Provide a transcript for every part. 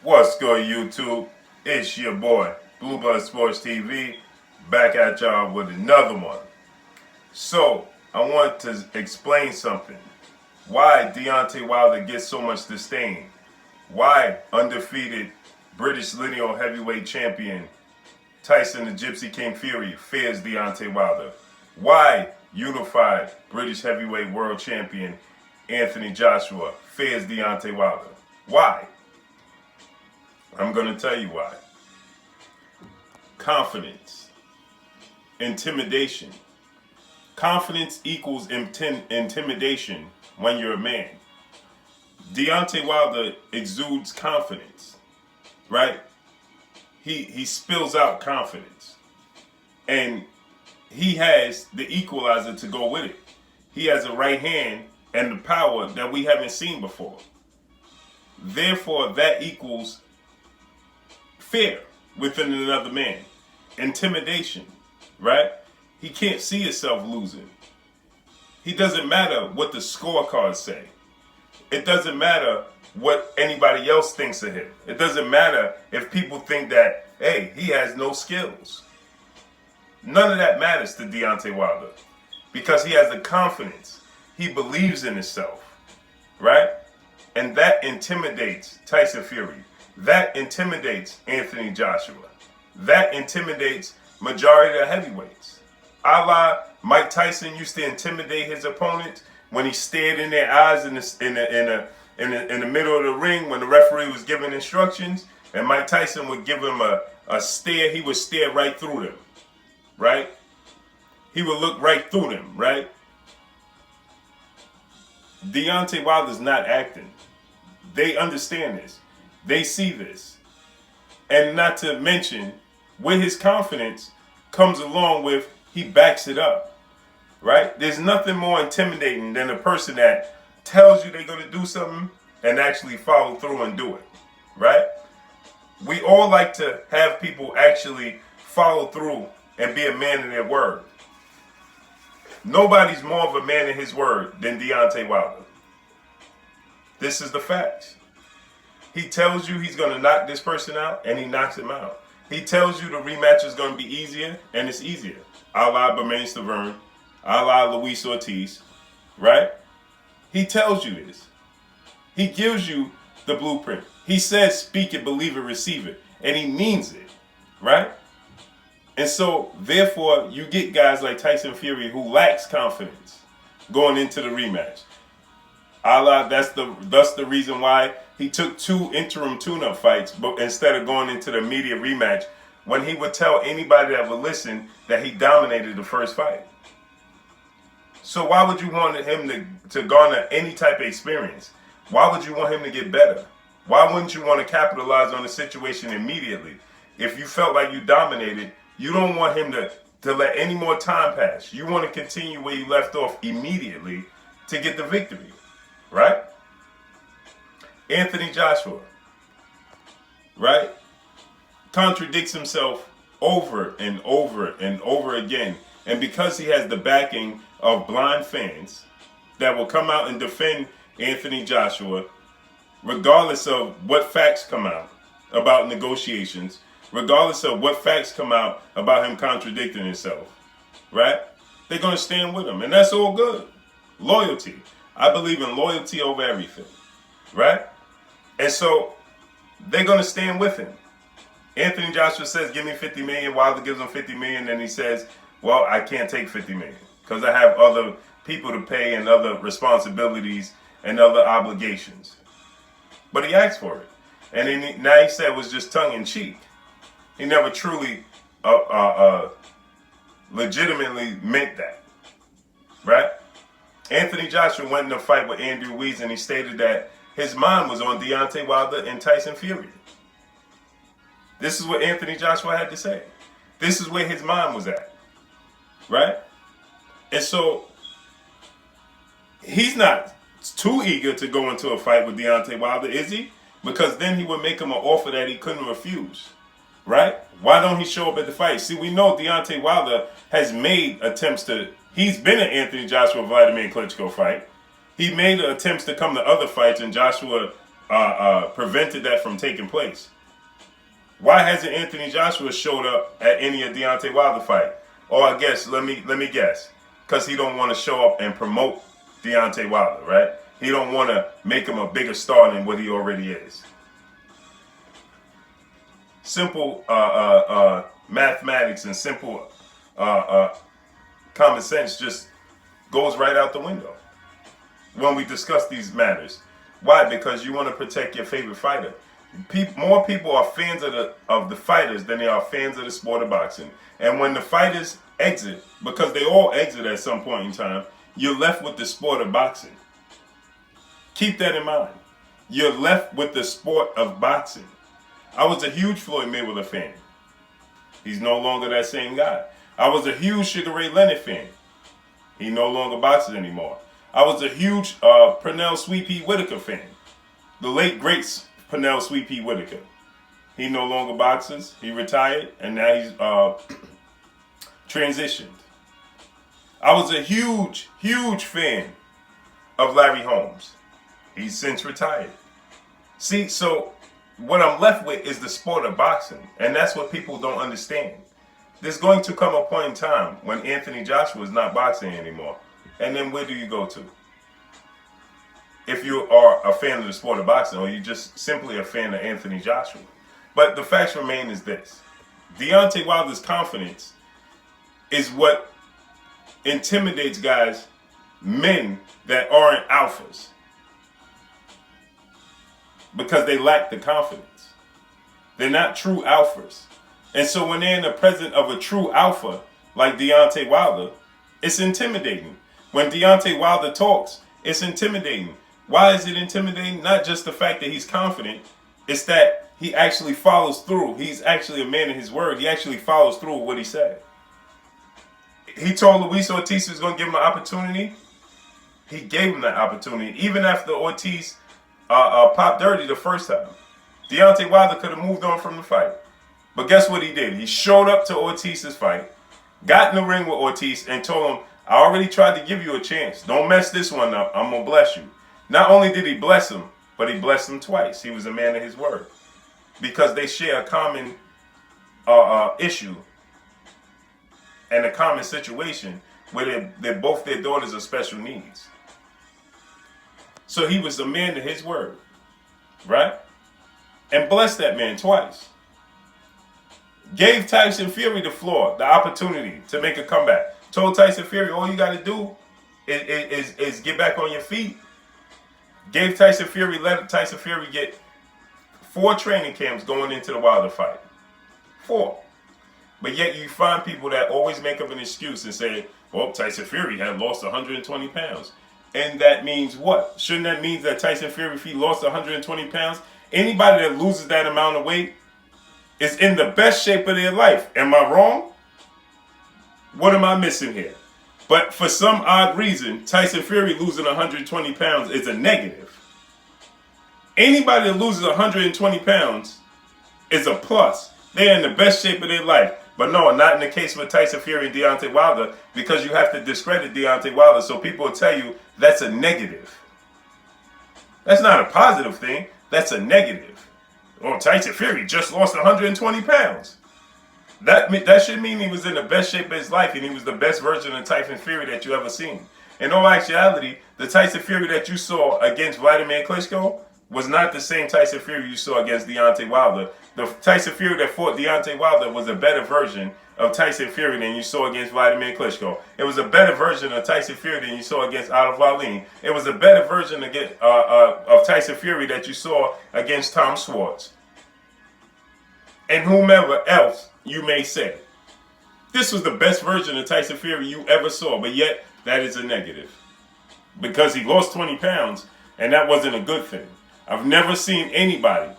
What's good, YouTube? It's your boy, Blue Blood Sports TV, back at y'all with another one. So, I want to explain something. Why Deontay Wilder gets so much disdain. Why undefeated British lineal heavyweight champion Tyson the Gypsy King Fury fears Deontay Wilder. Why unified British heavyweight world champion Anthony Joshua fears Deontay Wilder. Why? I'm going to tell you why. Confidence. Intimidation. Confidence equals intimidation when you're a man. Deontay Wilder exudes confidence, right? He spills out confidence. And he has the equalizer to go with it. He has a right hand and the power that we haven't seen before. Therefore, that equals fear within another man. Intimidation, right? He can't see himself losing. He doesn't matter what the scorecards say. It doesn't matter what anybody else thinks of him. It doesn't matter if people think that, hey, he has no skills. None of that matters to Deontay Wilder because he has the confidence. He believes in himself, right? And that intimidates Tyson Fury. That intimidates Anthony Joshua. That intimidates majority of the heavyweights. A la Mike Tyson used to intimidate his opponents when he stared in their eyes in the middle of the ring when the referee was giving instructions, and Mike Tyson would give him a stare. He would stare right through them, right? He would look right through them, right? Deontay Wilder's not acting. They understand this. They see this. And not to mention, with his confidence comes along with he backs it up, right? There's nothing more intimidating than a person that tells you they're going to do something and actually follow through and do it, right? We all like to have people actually follow through and be a man of their word. Nobody's more of a man of his word than Deontay Wilder. This is the facts. He tells you he's going to knock this person out, and he knocks him out. He tells you the rematch is going to be easier, and it's easier. A la Bermain Stavern, a la Luis Ortiz, right? He tells you this. He gives you the blueprint. He says, speak it, believe it, receive it. And he means it, right? And so, therefore, you get guys like Tyson Fury who lacks confidence going into the rematch. That's the reason why he took 2 interim tune-up fights, but instead of going into the immediate rematch, when he would tell anybody that would listen that he dominated the first fight. So why would you want him to garner any type of experience? Why would you want him to get better? Why wouldn't you want to capitalize on the situation immediately? If you felt like you dominated, you don't want him to let any more time pass. You want to continue where you left off immediately to get the victory. Right? Anthony Joshua, right? Contradicts himself over and over and over again. And because he has the backing of blind fans that will come out and defend Anthony Joshua, regardless of what facts come out about negotiations, regardless of what facts come out about him contradicting himself, right? They're going to stand with him. And that's all good. Loyalty. I believe in loyalty over everything, right? And so they're going to stand with him. Anthony Joshua says, give me 50 million. Wilder gives him 50 million. And he says, well, I can't take 50 million because I have other people to pay and other responsibilities and other obligations. But he asked for it. And then now he said it was just tongue in cheek. He never truly legitimately meant that, right? Anthony Joshua went in a fight with Andrew Weeds and he stated that his mind was on Deontay Wilder and Tyson Fury. This is what Anthony Joshua had to say. This is where his mind was at, right? And so he's not too eager to go into a fight with Deontay Wilder, is he? Because then he would make him an offer that he couldn't refuse, right? Why don't he show up at the fight? See, we know Deontay Wilder has made attempts to. He's been an Anthony Joshua Vladimir Klitschko fight. He made attempts to come to other fights, and Joshua prevented that from taking place. Why hasn't Anthony Joshua showed up at any of Deontay Wilder fight? Or I guess let me guess, because he don't want to show up and promote Deontay Wilder, right? He don't want to make him a bigger star than what he already is. Simple mathematics and simple common sense just goes right out the window when we discuss these matters. Why? Because you want to protect your favorite fighter. More people are fans of the fighters than they are fans of the sport of boxing. And when the fighters exit, because they all exit at some point in time, you're left with the sport of boxing. Keep that in mind. You're left with the sport of boxing. I was a huge Floyd Mayweather fan. He's no longer that same guy. I was a huge Sugar Ray Leonard fan. He no longer boxes anymore. I was a huge Pernell Sweet Pea Whitaker fan. The late great Pernell Sweet Pea Whitaker. He no longer boxes. He retired, and now he's transitioned. I was a huge, huge fan of Larry Holmes. He's since retired. See, so what I'm left with is the sport of boxing, and that's what people don't understand. There's going to come a point in time when Anthony Joshua is not boxing anymore, and then where do you go to? If you are a fan of the sport of boxing, or you just simply a fan of Anthony Joshua. But the facts remain is this. Deontay Wilder's confidence is what intimidates guys, men that aren't alphas. Because they lack the confidence. They're not true alphas. And so when they're in the presence of a true alpha, like Deontay Wilder, it's intimidating. When Deontay Wilder talks, it's intimidating. Why is it intimidating? Not just the fact that he's confident, it's that he actually follows through. He's actually a man of his word. He actually follows through with what he said. He told Luis Ortiz he was going to give him an opportunity. He gave him that opportunity. Even after Ortiz popped dirty the first time, Deontay Wilder could have moved on from the fight. But guess what he did? He showed up to Ortiz's fight, got in the ring with Ortiz, and told him, I already tried to give you a chance. Don't mess this one up. I'm going to bless you. Not only did he bless him, but he blessed him twice. He was a man of his word. Because they share a common issue and a common situation where both their daughters are special needs. So he was a man of his word, right? And blessed that man twice. Gave Tyson Fury the floor, the opportunity to make a comeback. Told Tyson Fury, all you got to do is get back on your feet. Gave Tyson Fury, let Tyson Fury get 4 training camps going into the Wilder fight. 4. But yet you find people that always make up an excuse and say, well, Tyson Fury had lost 120 pounds. And that means what? Shouldn't that mean that Tyson Fury, if he lost 120 pounds, anybody that loses that amount of weight is in the best shape of their life? Am I wrong? What am I missing here? But for some odd reason, Tyson Fury losing 120 pounds is a negative. Anybody that loses 120 pounds is a plus. They're in the best shape of their life. But no, not in the case with Tyson Fury and Deontay Wilder, because you have to discredit Deontay Wilder, so people will tell you that's a negative. That's not a positive thing. That's a negative. Oh, Tyson Fury just lost 120 pounds. That should mean he was in the best shape of his life and he was the best version of Tyson Fury that you ever seen. In all actuality, the Tyson Fury that you saw against Vladimir Klitschko was not the same Tyson Fury you saw against Deontay Wilder. The Tyson Fury that fought Deontay Wilder was a better version of Tyson Fury than you saw against Vladimir Klitschko. It was a better version of Tyson Fury than you saw against Otto Wallin. It was a better version of Tyson Fury that you saw against Tom Schwartz. And whomever else you may say. This was the best version of Tyson Fury you ever saw, but yet that is a negative. Because he lost 20 pounds, and that wasn't a good thing. I've never seen anybody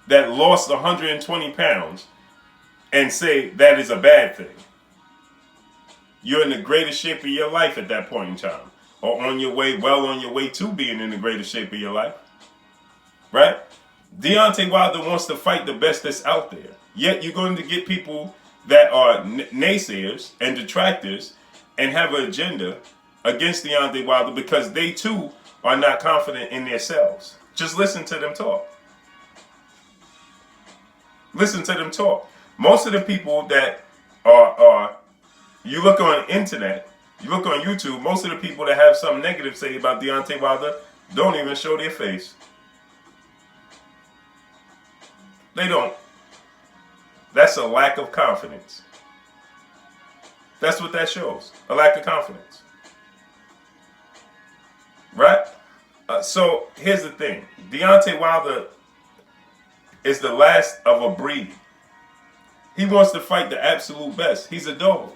that lost 120 pounds and say that is a bad thing. You're in the greatest shape of your life at that point in time. Or on your way to being in the greatest shape of your life. Right? Deontay Wilder wants to fight the best that's out there. Yet you're going to get people that are naysayers and detractors and have an agenda against Deontay Wilder because they too are not confident in themselves. Just listen to them talk. Listen to them talk. Most of the people that are you look on the internet, you look on YouTube, most of the people that have something negative to say about Deontay Wilder don't even show their face. They don't. That's a lack of confidence. That's what that shows. A lack of confidence. Right? So here's the thing. Deontay Wilder is the last of a breed. He wants to fight the absolute best. He's a dog.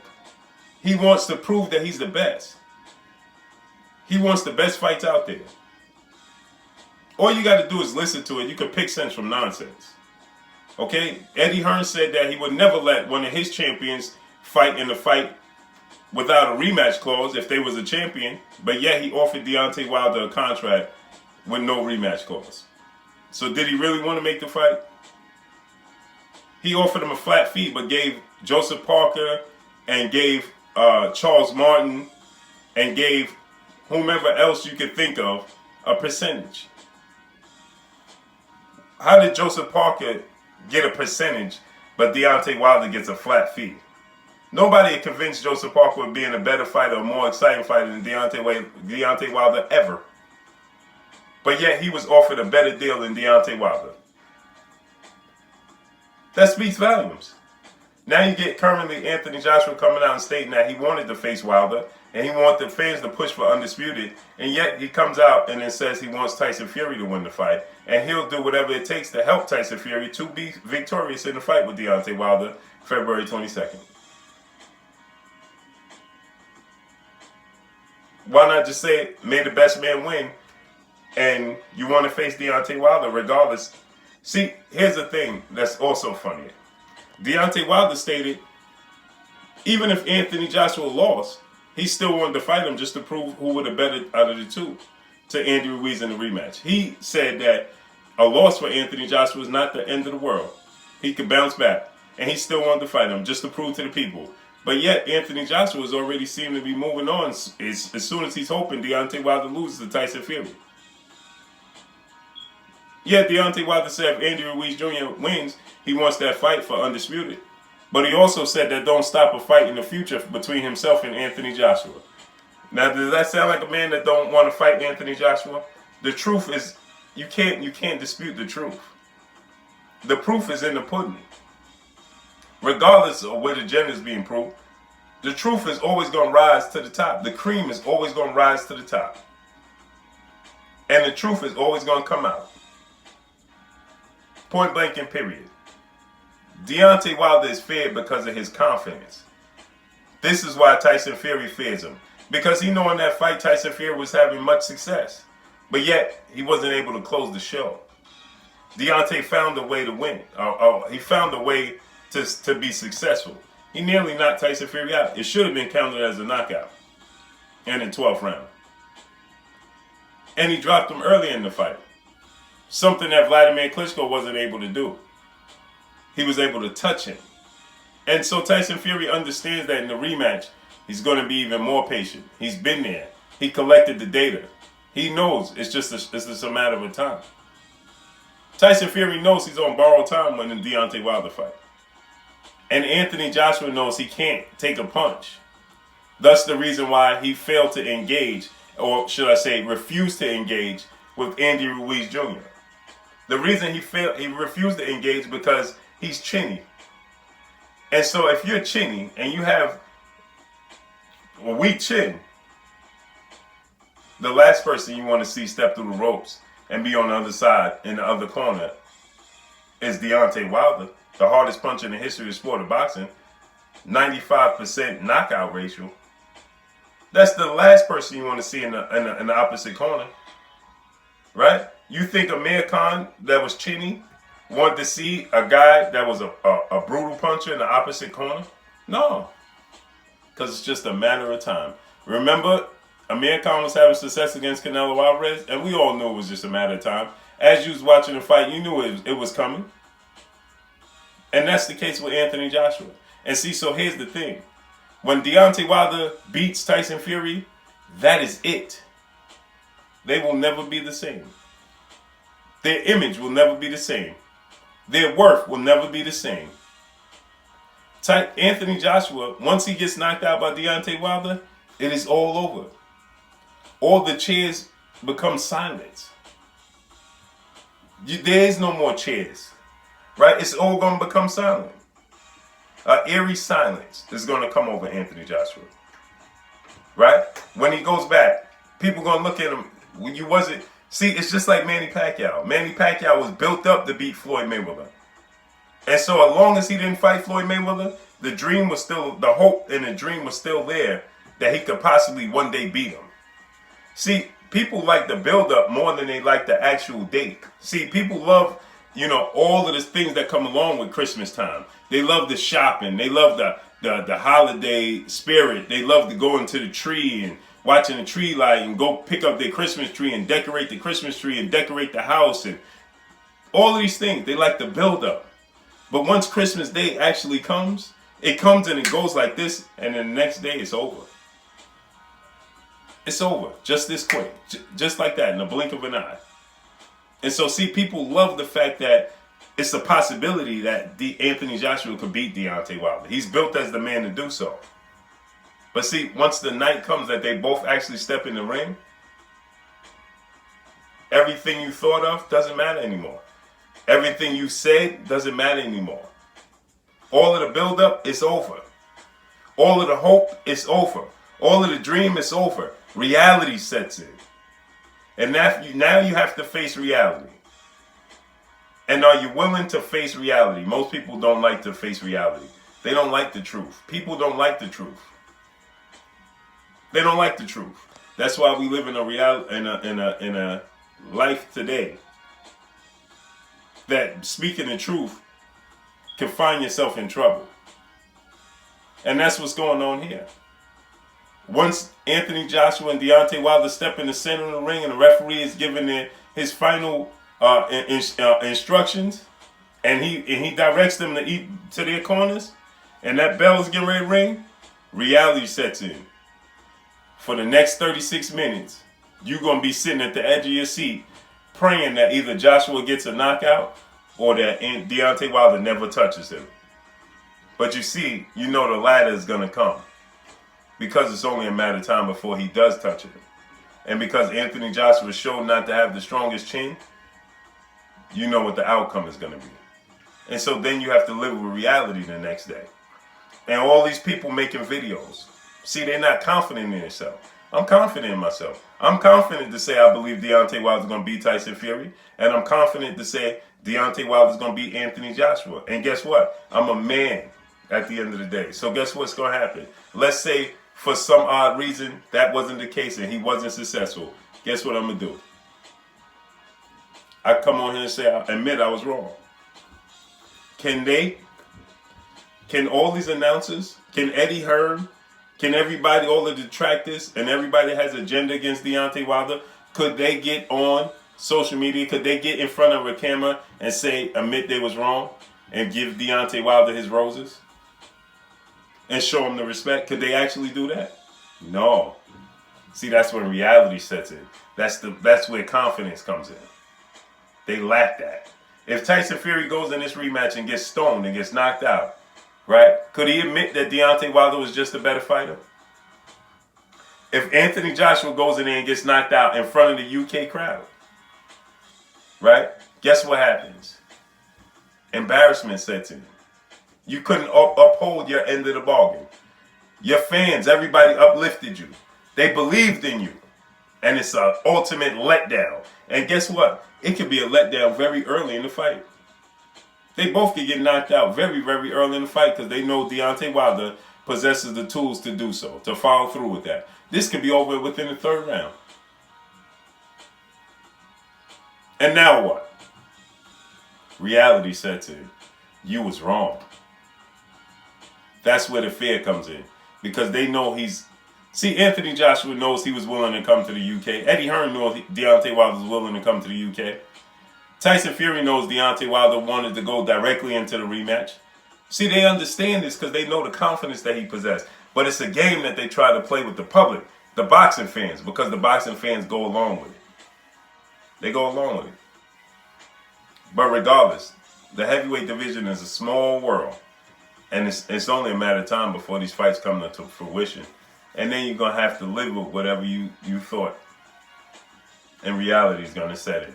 He wants to prove that he's the best. He wants the best fights out there. All you got to do is listen to it. You can pick sense from nonsense. Okay? Eddie Hearn said that he would never let one of his champions fight in a fight without a rematch clause if they was a champion, but yet he offered Deontay Wilder a contract with no rematch clause. So did he really want to make the fight? He offered him a flat fee, but gave Joseph Parker and gave Charles Martin and gave whomever else you could think of a percentage. How did Joseph Parker get a percentage, but Deontay Wilder gets a flat fee? Nobody convinced Joseph Parker of being a better fighter, a more exciting fighter than Deontay Wilder ever. But yet he was offered a better deal than Deontay Wilder. That speaks volumes. Now you get currently Anthony Joshua coming out and stating that he wanted to face Wilder and he wanted the fans to push for Undisputed, and yet he comes out and then says he wants Tyson Fury to win the fight, and he'll do whatever it takes to help Tyson Fury to be victorious in the fight with Deontay Wilder February 22nd. Why not just say, may the best man win, and you want to face Deontay Wilder regardless? See, here's the thing that's also funny. Deontay Wilder stated, even if Anthony Joshua lost, he still wanted to fight him just to prove who would have better out of the two to Andy Ruiz in the rematch. He said that a loss for Anthony Joshua is not the end of the world. He could bounce back, and he still wanted to fight him just to prove to the people. But yet, Anthony Joshua is already seeming to be moving on as soon as he's hoping Deontay Wilder loses to Tyson Fury. Yeah, Deontay Wilder said if Andy Ruiz Jr. wins, he wants that fight for Undisputed. But he also said that don't stop a fight in the future between himself and Anthony Joshua. Now, does that sound like a man that don't want to fight Anthony Joshua? The truth is, you can't dispute the truth. The proof is in the pudding. Regardless of where the gender is being proved, the truth is always going to rise to the top. The cream is always going to rise to the top. And the truth is always going to come out. Point blank and period. Deontay Wilder is feared because of his confidence. This is why Tyson Fury fears him. Because he knew in that fight Tyson Fury was having much success. But yet, he wasn't able to close the show. Deontay found a way to win. He found a way to be successful. He nearly knocked Tyson Fury out. It should have been counted as a knockout. And in 12th round. And he dropped him early in the fight. Something that Vladimir Klitschko wasn't able to do. He was able to touch him. And so Tyson Fury understands that in the rematch, he's going to be even more patient. He's been there. He collected the data. He knows it's just a matter of time. Tyson Fury knows he's on borrowed time when the Deontay Wilder fight. And Anthony Joshua knows he can't take a punch. Thus the reason why he failed to engage, or should I say refused to engage with Andy Ruiz Jr. The reason he refused to engage because he's chinny. And so if you're chinny and you have a weak chin, the last person you want to see step through the ropes and be on the other side in the other corner is Deontay Wilder, the hardest puncher in the history of the sport of boxing, 95% knockout ratio. That's the last person you want to see in the opposite corner, right? You think Amir Khan, that was chinny, wanted to see a guy that was a brutal puncher in the opposite corner? No, because it's just a matter of time. Remember, Amir Khan was having success against Canelo Alvarez, and we all knew it was just a matter of time. As you was watching the fight, you knew it was coming. And that's the case with Anthony Joshua. And see, so here's the thing. When Deontay Wilder beats Tyson Fury, that is it. They will never be the same. Their image will never be the same. Their worth will never be the same. Anthony Joshua, once he gets knocked out by Deontay Wilder, it is all over. All the cheers become silence. There is no more cheers, right? It's all going to become silent. Eerie silence is going to come over Anthony Joshua, right? When he goes back, people going to look at him. When you wasn't, see, it's just like Manny Pacquiao. Manny Pacquiao was built up to beat Floyd Mayweather. And so as long as he didn't fight Floyd Mayweather, the dream was still, the hope and the dream was still there that he could possibly one day beat him. See, people like the build up more than they like the actual date. See, people love, all of the things that come along with Christmas time. They love the shopping. They love the holiday spirit. They love to go into the tree and watching the tree light and go pick up their Christmas tree and decorate the Christmas tree and decorate the house and all of these things. They like the build up. But once Christmas Day actually comes, it comes and it goes like this, and then the next day it's over. It's over. Just this quick. Just like that, in the blink of an eye. And so, see, people love the fact that it's a possibility that Anthony Joshua could beat Deontay Wilder. He's built as the man to do so. But see, once the night comes that they both actually step in the ring, everything you thought of doesn't matter anymore. Everything you said doesn't matter anymore. All of the build-up is over. All of the hope is over. All of the dream is over. Reality sets in. And now you have to face reality. And are you willing to face reality? Most people don't like to face reality. They don't like the truth. People don't like the truth. They don't like the truth. That's why we live in a life today that speaking the truth can find yourself in trouble. And that's what's going on here. Once Anthony Joshua and Deontay Wilder step in the center of the ring and the referee is giving his final instructions, and he directs them to their corners, and that bell is getting ready to ring, reality sets in. For the next 36 minutes, you're going to be sitting at the edge of your seat praying that either Joshua gets a knockout or that Deontay Wilder never touches him. But you see, the latter is going to come. Because it's only a matter of time before he does touch him. And because Anthony Joshua showed not to have the strongest chin, you know what the outcome is going to be. And so then you have to live with reality the next day. And all these people making videos. See, they're not confident in themselves. I'm confident in myself. I'm confident to say I believe Deontay Wilder's going to beat Tyson Fury. And I'm confident to say Deontay Wilder's going to beat Anthony Joshua. And guess what? I'm a man at the end of the day. So guess what's going to happen? Let's say for some odd reason that wasn't the case and he wasn't successful. Guess what I'm going to do? I come on here and say, I admit I was wrong. Can all these announcers, can Eddie Hearn, can everybody, all the detractors, and everybody that has an agenda against Deontay Wilder, could they get on social media? Could they get in front of a camera and say, admit they was wrong and give Deontay Wilder his roses? And show him the respect? Could they actually do that? No. See, that's when reality sets in. That's where confidence comes in. They lack that. If Tyson Fury goes in this rematch and gets stoned and gets knocked out, right? Could he admit that Deontay Wilder was just a better fighter? If Anthony Joshua goes in there and gets knocked out in front of the UK crowd, right? Guess what happens? Embarrassment sets in. You couldn't uphold your end of the bargain. Your fans, everybody uplifted you. They believed in you. And it's an ultimate letdown. And guess what? It could be a letdown very early in the fight. They both could get knocked out very, very early in the fight because they know Deontay Wilder possesses the tools to do so, to follow through with that. This could be over within the third round. And now what? Reality sets in. You was wrong. That's where the fear comes in. Because they know See, Anthony Joshua knows he was willing to come to the UK. Eddie Hearn knows Deontay Wilder was willing to come to the UK. Tyson Fury knows Deontay Wilder wanted to go directly into the rematch. See, they understand this because they know the confidence that he possessed. But it's a game that they try to play with the public, the boxing fans, because the boxing fans go along with it. They go along with it. But regardless, the heavyweight division is a small world. And it's only a matter of time before these fights come to fruition. And then you're going to have to live with whatever you thought. And reality is going to set in.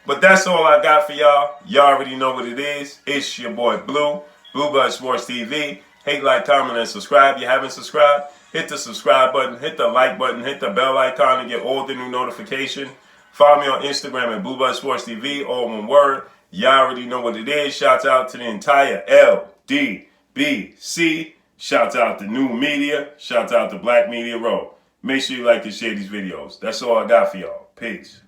But that's all I got for y'all. Y'all already know what it is. It's your boy Blue. Blue Blood Sports TV. Hate, like, comment, and subscribe. You haven't subscribed? Hit the subscribe button. Hit the like button. Hit the bell icon to get all the new notification. Follow me on Instagram at Blue Blood Sports TV. All one word. Y'all already know what it is. Shouts out to the entire LDBC. Shouts out to New Media. Shouts out to Black Media Row. Make sure you like and share these videos. That's all I got for y'all. Peace.